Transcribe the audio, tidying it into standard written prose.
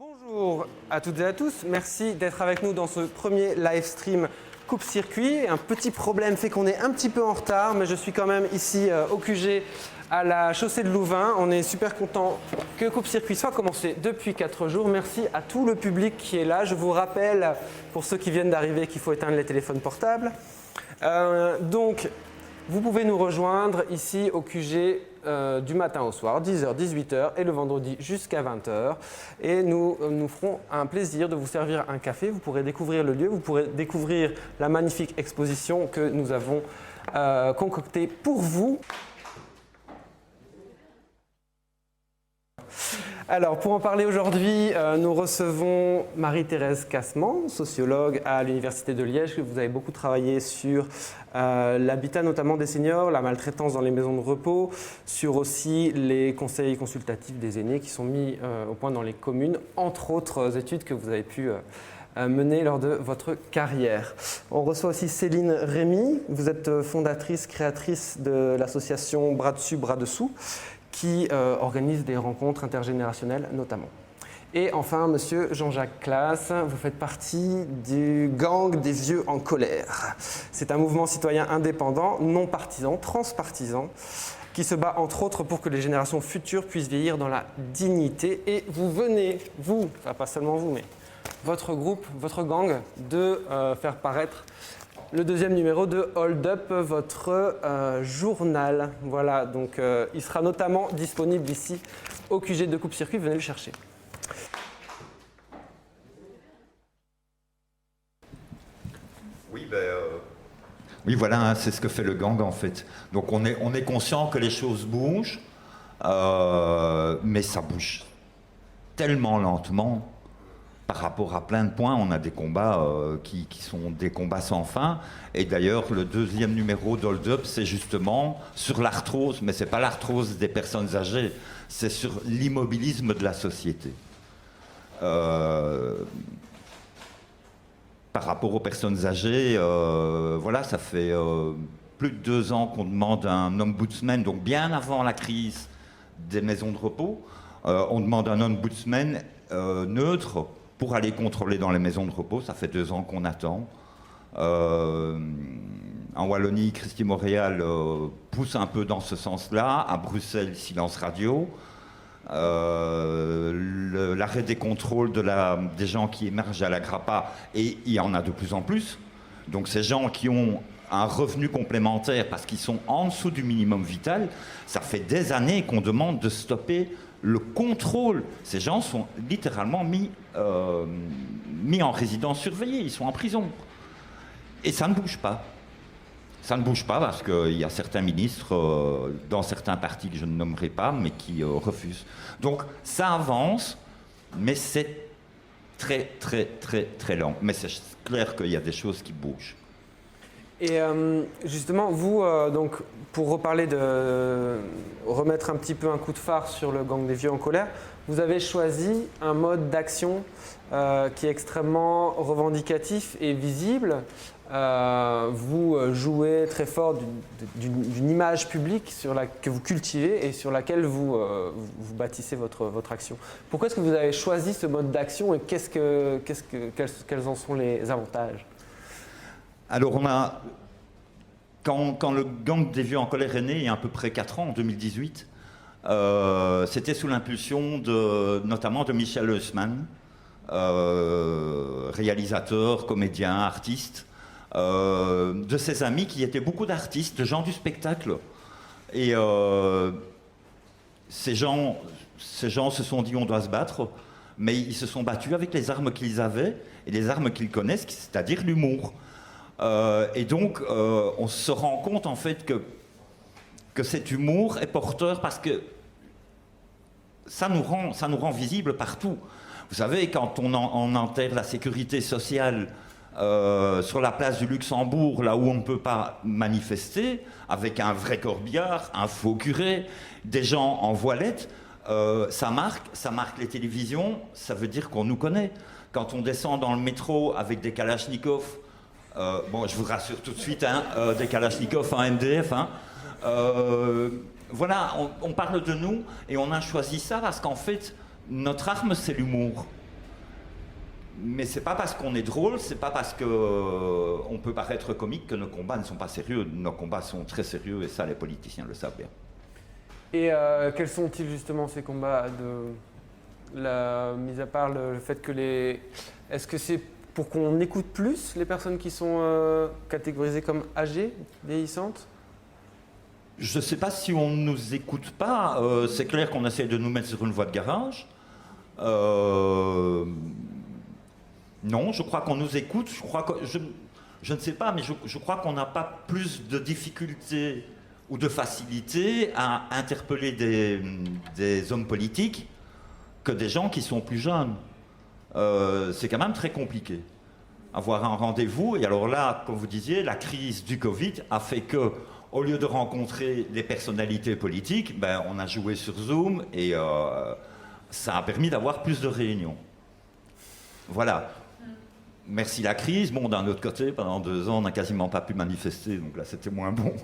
Bonjour à toutes et à tous, merci d'être avec nous dans ce premier live stream Coupe-Circuit. Un petit problème fait qu'on est un petit peu en retard, mais je suis quand même ici au QG à la chaussée de Louvain. On est super content que Coupe-Circuit soit commencé depuis 4 jours. Merci à tout le public qui est là. Je vous rappelle, pour ceux qui viennent d'arriver, qu'il faut éteindre les téléphones portables. Donc, vous pouvez nous rejoindre ici au QG du matin au soir, 10h, 18h et le vendredi jusqu'à 20h. Et nous ferons un plaisir de vous servir un café. Vous pourrez découvrir le lieu, vous pourrez découvrir la magnifique exposition que nous avons concoctée pour vous. Alors, pour en parler aujourd'hui, nous recevons Marie-Thérèse Cassement, sociologue à l'Université de Liège. Vous avez beaucoup travaillé sur l'habitat, notamment des seniors, la maltraitance dans les maisons de repos, sur aussi les conseils consultatifs des aînés qui sont mis au point dans les communes, entre autres études que vous avez pu mener lors de votre carrière. On reçoit aussi Céline Rémy. Vous êtes fondatrice, créatrice de l'association Bras dessus, bras dessous, qui organise des rencontres intergénérationnelles notamment. Et enfin, monsieur Jean-Jacques Claas, vous faites partie du gang des vieux en colère. C'est un mouvement citoyen indépendant, non partisan, transpartisan, qui se bat entre autres pour que les générations futures puissent vieillir dans la dignité. Et vous venez, vous, enfin pas seulement vous, mais votre groupe, votre gang, de faire paraître le deuxième numéro de Hold Up, votre journal. Voilà, donc il sera notamment disponible ici au QG de Coupe-Circuit. Venez le chercher. Oui, voilà, hein, c'est ce que fait le gang en fait. Donc on est conscient que les choses bougent, mais ça bouge tellement lentement. Par rapport à plein de points, on a des combats qui sont des combats sans fin. Et d'ailleurs, le deuxième numéro d'Hold Up, c'est justement sur l'arthrose, mais ce n'est pas l'arthrose des personnes âgées, c'est sur l'immobilisme de la société. Par rapport aux personnes âgées, voilà, ça fait plus de 2 ans qu'on demande un ombudsman, donc bien avant la crise des maisons de repos, on demande un ombudsman neutre pour aller contrôler dans les maisons de repos. Ça fait 2 ans qu'on attend. En Wallonie, Christy Montréal pousse un peu dans ce sens-là. À Bruxelles, silence radio. L'arrêt des contrôles des gens qui émergent à la Grappa, et il y en a de plus en plus. Donc ces gens qui ont un revenu complémentaire parce qu'ils sont en dessous du minimum vital, ça fait des années qu'on demande de stopper le contrôle. Ces gens sont littéralement mis en résidence surveillée, ils sont en prison. Et ça ne bouge pas. Ça ne bouge pas parce qu'il y a certains ministres dans certains partis que je ne nommerai pas, mais qui refusent. Donc ça avance, mais c'est très, très, très, très lent. Mais c'est clair qu'il y a des choses qui bougent. Et justement, vous, donc, pour remettre un petit peu un coup de phare sur le gang des vieux en colère, vous avez choisi un mode d'action qui est extrêmement revendicatif et visible. Vous jouez très fort d'une image publique que vous cultivez et sur laquelle vous bâtissez votre action. Pourquoi est-ce que vous avez choisi ce mode d'action et quels en sont les avantages ? Alors quand le gang des vieux en colère est né, il y a à peu près 4 ans, en 2018, c'était sous l'impulsion notamment de Michel Haussmann, réalisateur, comédien, artiste, de ses amis qui étaient beaucoup d'artistes, de gens du spectacle. Et ces gens se sont dit on doit se battre, mais ils se sont battus avec les armes qu'ils avaient et les armes qu'ils connaissent, c'est-à-dire l'humour. Et donc, on se rend compte en fait que cet humour est porteur parce que ça nous rend visibles partout. Vous savez, quand on enterre la sécurité sociale sur la place du Luxembourg, là où on ne peut pas manifester, avec un vrai corbillard, un faux curé, des gens en voilette, ça marque les télévisions, ça veut dire qu'on nous connaît. Quand on descend dans le métro avec des kalachnikovs, bon, je vous rassure tout de suite, hein, des kalachnikovs en MDF, hein, voilà, on parle de nous et on a choisi ça parce qu'en fait, notre arme, c'est l'humour. Mais c'est pas parce qu'on est drôle, c'est pas parce qu'on peut paraître comique que nos combats ne sont pas sérieux. Nos combats sont très sérieux et ça, les politiciens le savent bien. Et quels sont-ils justement ces combats mis à part le fait que Est-ce que c'est pour qu'on écoute plus les personnes qui sont catégorisées comme âgées, vieillissantes? Je ne sais pas si on ne nous écoute pas. C'est clair qu'on essaie de nous mettre sur une voie de garage. Non, je crois qu'on nous écoute. Je ne sais pas, mais je crois qu'on n'a pas plus de difficultés ou de facilité à interpeller des hommes politiques que des gens qui sont plus jeunes. C'est quand même très compliqué. Avoir un rendez-vous, et alors là, comme vous disiez, la crise du Covid a fait que, au lieu de rencontrer des personnalités politiques, ben, on a joué sur Zoom et ça a permis d'avoir plus de réunions. Voilà. Merci la crise. Bon, d'un autre côté, pendant 2 ans, on n'a quasiment pas pu manifester, donc là, c'était moins bon.